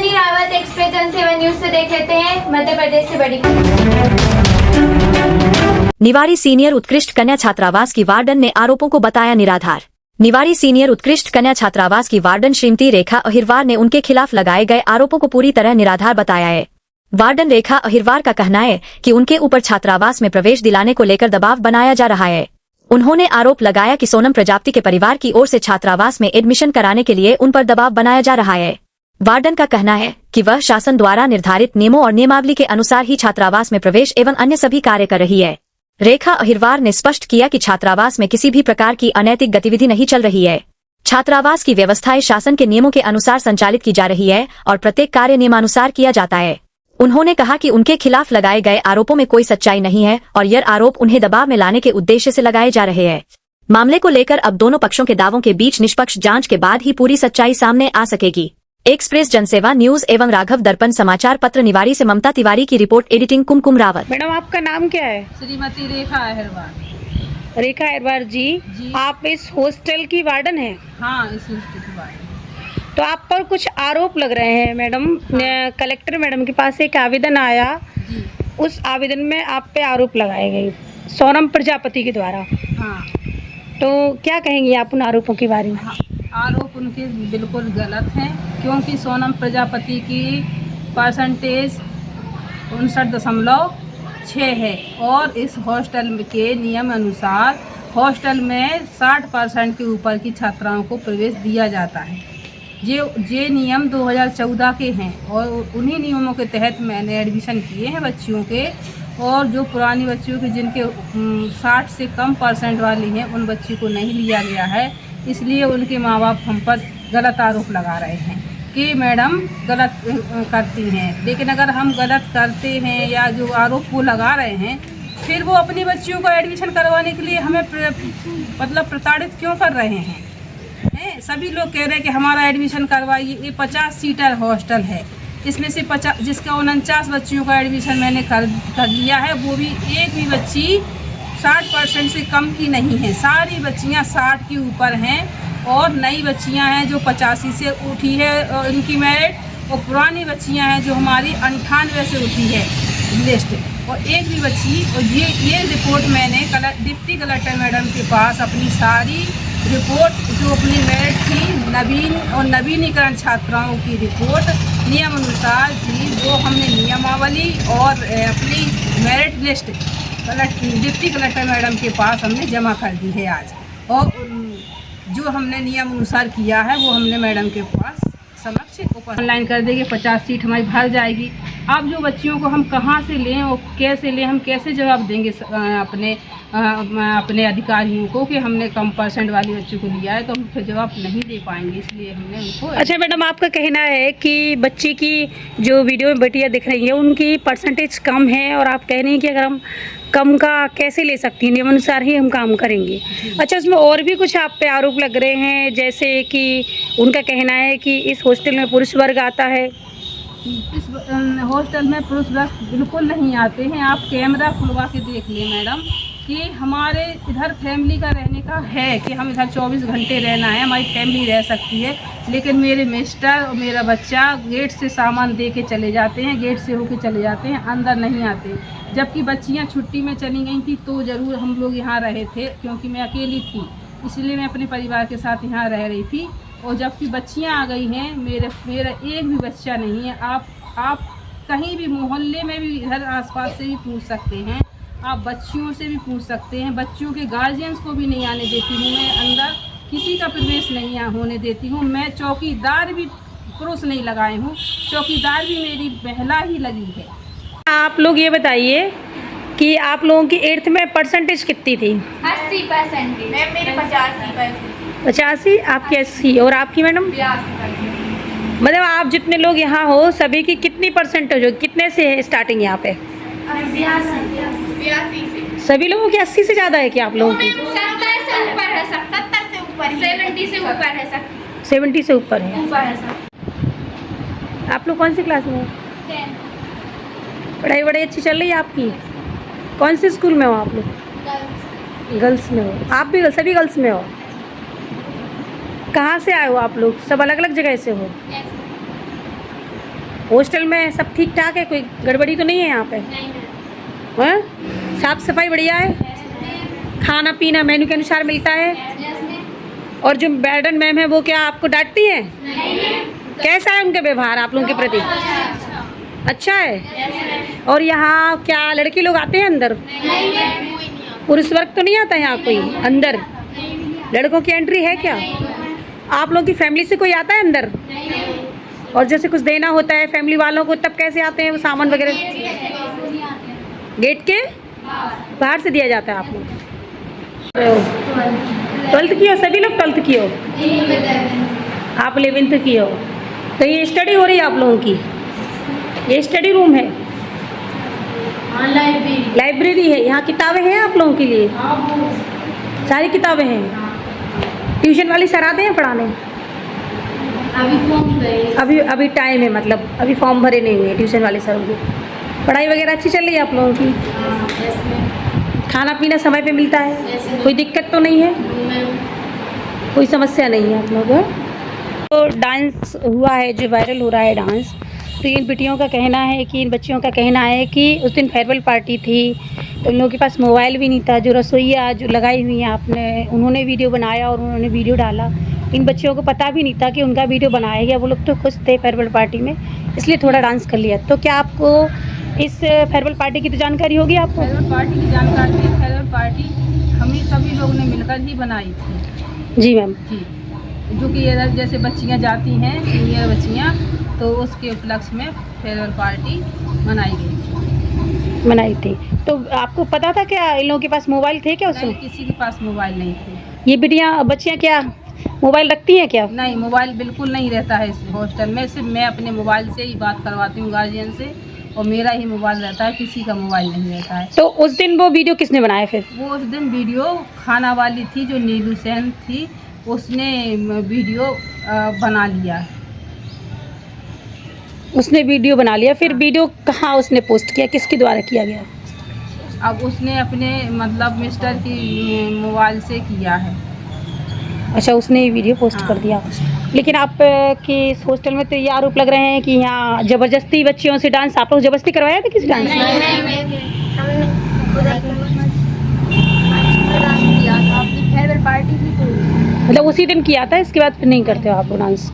Sunny Rawat express जनसेवा news से देख लेते हैं मध्य प्रदेश से बड़ी खबर। निवाड़ी सीनियर उत्कृष्ट कन्या छात्रावास की वार्डन ने आरोपों को बताया निराधार। निवाड़ी सीनियर उत्कृष्ट कन्या छात्रावास की वार्डन श्रीमती रेखा अहिरवार ने उनके खिलाफ लगाए गए आरोपों को पूरी तरह निराधार बताया है। वार्डन रेखा अहिरवार का कहना है कि उनके ऊपर छात्रावास में प्रवेश दिलाने को लेकर दबाव बनाया जा रहा है। उन्होंने आरोप लगाया कि सोनम प्रजापति के परिवार की ओर से छात्रावास में एडमिशन कराने के लिए उन पर दबाव बनाया जा रहा है। वार्डन का कहना है कि वह शासन द्वारा निर्धारित नियमों और नियमावली के अनुसार ही छात्रावास में प्रवेश एवं अन्य सभी कार्य कर रही है। रेखा अहिरवार ने स्पष्ट किया कि छात्रावास में किसी भी प्रकार की अनैतिक गतिविधि नहीं चल रही है। छात्रावास की व्यवस्थाएं शासन के नियमों के अनुसार संचालित की जा रही है और प्रत्येक कार्य नियमानुसार किया जाता है। उन्होंने कहा कि उनके खिलाफ लगाए गए आरोपों में कोई सच्चाई नहीं है और यह आरोप उन्हें दबाव में लाने के उद्देश्य से लगाए जा रहे हैं। मामले को लेकर अब दोनों पक्षों के दावों के बीच निष्पक्ष जांच के बाद ही पूरी सच्चाई सामने आ सकेगी। एक्सप्रेस जनसेवा न्यूज एवं राघव दर्पण समाचार पत्र निवाड़ी से ममता तिवारी की रिपोर्ट, एडिटिंग कुमकुम रावत। मैडम आपका नाम क्या है? श्रीमती रेखा अहिरवार। रेखा अहिरवार जी, आप इस हॉस्टल की वार्डन हैं? हाँ, इस हॉस्टल की वार्डन। तो आप पर कुछ आरोप लग रहे हैं मैडम। हाँ। कलेक्टर मैडम के पास एक आवेदन आया, उस आवेदन में आप पे आरोप लगाए गए सोनम प्रजापति के द्वारा। हाँ। तो क्या कहेंगी आप उन आरोपों के बारे में? हाँ, आरोप उनके बिल्कुल गलत हैं, क्योंकि सोनम प्रजापति की परसेंटेज 59.6 है और इस हॉस्टल के नियम अनुसार हॉस्टल में 60% के ऊपर की छात्राओं को प्रवेश दिया जाता है। ये नियम 2014 के हैं और उन्हीं नियमों के तहत मैंने एडमिशन किए हैं बच्चियों के। और जो पुरानी बच्चियों के जिनके 60 से कम परसेंट वाली हैं उन बच्ची को नहीं लिया गया है। इसलिए उनके माँ बाप हम पर गलत आरोप लगा रहे हैं कि मैडम गलत करती हैं। लेकिन अगर हम गलत करते हैं या जो आरोप वो लगा रहे हैं, फिर वो अपनी बच्चियों को एडमिशन करवाने के लिए हमें मतलब प्रताड़ित क्यों कर रहे हैं? सभी लोग कह रहे हैं कि हमारा एडमिशन करवाइए। ये 50 सीटर हॉस्टल है, इसमें से 50 जिसका 49 बच्चियों का एडमिशन मैंने कर लिया है, वो भी एक भी बच्ची 60% से कम की नहीं है। सारी बच्चियां 60 के ऊपर हैं और नई बच्चियां हैं जो 85 से उठी है और इनकी मेरिट, और पुरानी बच्चियां हैं जो हमारी 98 से उठी है लिस्ट, और एक भी बच्ची। और ये रिपोर्ट मैंने डिप्टी कलेक्टर मैडम के पास अपनी सारी रिपोर्ट जो अपनी मेरिट थी और नवीनीकरण छात्राओं की रिपोर्ट नियम अनुसार थी, वो हमने नियमावली और अपनी merit list deputy collector madam के पास हमने जमा कर दी है आज। और जो हमने नियम अनुसार किया है वो हमने मैडम के पास समक्ष ऑनलाइन कर देंगे। 50 सीट हमारी भर जाएगी। अब जो बच्चियों को हम कहाँ से लें और कैसे लें, हम कैसे जवाब देंगे अपने अधिकारियों को कि हमने कम परसेंट वाली बच्ची को लिया है, तो हम फिर जवाब नहीं दे पाएंगे। इसलिए हमने उनको। अच्छा मैडम, आपका कहना है कि बच्ची की जो वीडियो में बेटियाँ दिख रही हैं उनकी परसेंटेज कम है और आप कह रही हैं कि अगर हम कम का कैसे ले सकती हैं, नियम अनुसार ही हम काम करेंगे। अच्छा, उसमें और भी कुछ आप पे आरोप लग रहे हैं, जैसे कि उनका कहना है कि इस हॉस्टल में पुरुष वर्ग आता है। इस हॉस्टल में पुरुष वर्ग बिल्कुल नहीं आते हैं। आप कैमरा खुलवा के देख लें मैडम कि हमारे इधर फैमिली का रहने का है कि हम इधर 24 घंटे रहना है, हमारी फैमिली रह सकती है। लेकिन मेरे मिस्टर और मेरा बच्चा गेट से सामान दे के चले जाते हैं, गेट से होके चले जाते हैं, अंदर नहीं आते। जबकि बच्चियां छुट्टी में चली गई थी तो ज़रूर हम लोग यहाँ रहे थे, क्योंकि मैं अकेली थी, इसलिए मैं अपने परिवार के साथ यहाँ रह रही थी। और जबकि बच्चियाँ आ गई हैं, मेरा एक भी बच्चा नहीं है। आप कहीं भी मोहल्ले में भी इधर आसपास से भी पूछ सकते हैं, आप बच्चियों से भी पूछ सकते हैं। बच्चियों के गार्जियंस को भी नहीं आने देती हूँ मैं अंदर, किसी का प्रवेश नहीं होने देती हूँ। मैं चौकीदार भी पुरुष नहीं लगाए हूँ, चौकीदार भी मेरी महिला ही लगी है। आप लोग ये बताइए कि आप लोगों की 8th में परसेंटेज कितनी थी? 80%। मैम मेरे 85। आपकी 80 और आपकी मैडम? 82। मतलब आप जितने लोग यहाँ हो सभी की कितनी परसेंटेज हो, कितने से है स्टार्टिंग यहाँ पे? 82 से। सभी लोगों की 80 से ज़्यादा है कि आप लोगों की? 70 से ऊपर है, 77 से ऊपर, 70 से ऊपर है, 70 से ऊपर है। ऊपर है सर। आप लोग कौन सी क्लास में हो? 10। पढ़ाई बड़ी अच्छी चल रही है आपकी? कौन से स्कूल में हो आप लोग? गर्ल्स में हो? आप भी सभी गर्ल्स में हो? कहाँ से आए हो आप लोग? सब अलग अलग जगह से हो? हॉस्टल में सब ठीक ठाक है, कोई गड़बड़ी तो नहीं है यहाँ पे? हाँ? साफ सफाई बढ़िया है, खाना पीना मेन्यू के अनुसार मिलता है? और जो वार्डन मैम है वो क्या आपको डांटती हैं? कैसा है उनका व्यवहार आप लोगों के प्रति? अच्छा है। और यहाँ क्या लड़के लोग आते हैं अंदर? पुरुष वर्ग तो नहीं आता यहाँ कोई अंदर? लड़कों की एंट्री है क्या? आप लोगों की फैमिली से कोई आता है अंदर? और जैसे कुछ देना होता है फैमिली वालों को तब कैसे आते हैं वो सामान वगैरह? गेट के बाहर से दिया जाता है आप लोग? 12th की हो? सभी लोग 12th की हो? आप 11th की हो? तो ये स्टडी हो रही है आप लोगों की? ये स्टडी रूम है, लाइब्रेरी है, यहाँ किताबें हैं आप लोगों के लिए? सारी किताबें हैं। ट्यूशन वाली सर आते हैं पढ़ाने? अभी टाइम है, मतलब अभी फॉर्म भरे नहीं हुए ट्यूशन वाले सर के। पढ़ाई वगैरह अच्छी चल रही है आप लोगों की? खाना पीना समय पे मिलता है? कोई दिक्कत तो नहीं है? कोई समस्या नहीं है आप लोगों को? तो डांस हुआ है जो वायरल हो रहा है डांस, तो इन बेटियों का कहना है कि इन बच्चियों का कहना है कि उस दिन फेयरवेल पार्टी थी तो इन लोगों के पास मोबाइल भी नहीं था। जो रसोइया जो लगाई हुई हैं आपने, उन्होंने वीडियो बनाया और उन्होंने वीडियो डाला। इन बच्चियों को पता भी नहीं था कि उनका वीडियो बनाया गया। वो लोग तो खुश थे फेयरवेल पार्टी में, इसलिए थोड़ा डांस कर लिया। तो क्या आपको इस फेयरवेल पार्टी की तो जानकारी होगी आपको? फेयरवेल पार्टी की जानकारी है। फेयरवेल पार्टी हमें सभी लोग ने मिलकर ही बनाई थी। जी मैम। जी, जो कि जैसे बच्चियां जाती हैं, सीनियर बच्चियां, तो उसके उपलक्ष्य में फेयरवेल पार्टी मनाई थी। तो आपको पता था क्या इन लोगों के पास मोबाइल थे क्या उस समय? किसी के पास मोबाइल नहीं थे। ये बच्चियाँ क्या मोबाइल रखती हैं क्या? नहीं, मोबाइल बिल्कुल नहीं रहता है इस हॉस्टल में। सिर्फ मैं अपने मोबाइल से ही बात करवाती हूँ गार्जियन से, और मेरा ही मोबाइल रहता है, किसी का मोबाइल नहीं रहता है। तो उस दिन वो वीडियो किसने बनाया फिर? वो उस दिन वीडियो खाना वाली थी जो नीलू सेन थी, उसने वीडियो बना लिया। उसने वीडियो बना लिया, फिर वीडियो कहाँ उसने पोस्ट किया, किसके द्वारा किया गया? अब उसने अपने मतलब मिस्टर की मोबाइल से किया है। अच्छा, उसने ये वीडियो पोस्ट कर दिया। लेकिन आप के इस हॉस्टल में तो ये आरोप लग रहे हैं कि यहाँ ज़बरदस्ती बच्चियों से डांस, आप लोग ज़बरदस्ती करवाया था किसी डांस? मतलब उसी दिन किया था, इसके बाद फिर नहीं करते हो आप लोग डांस?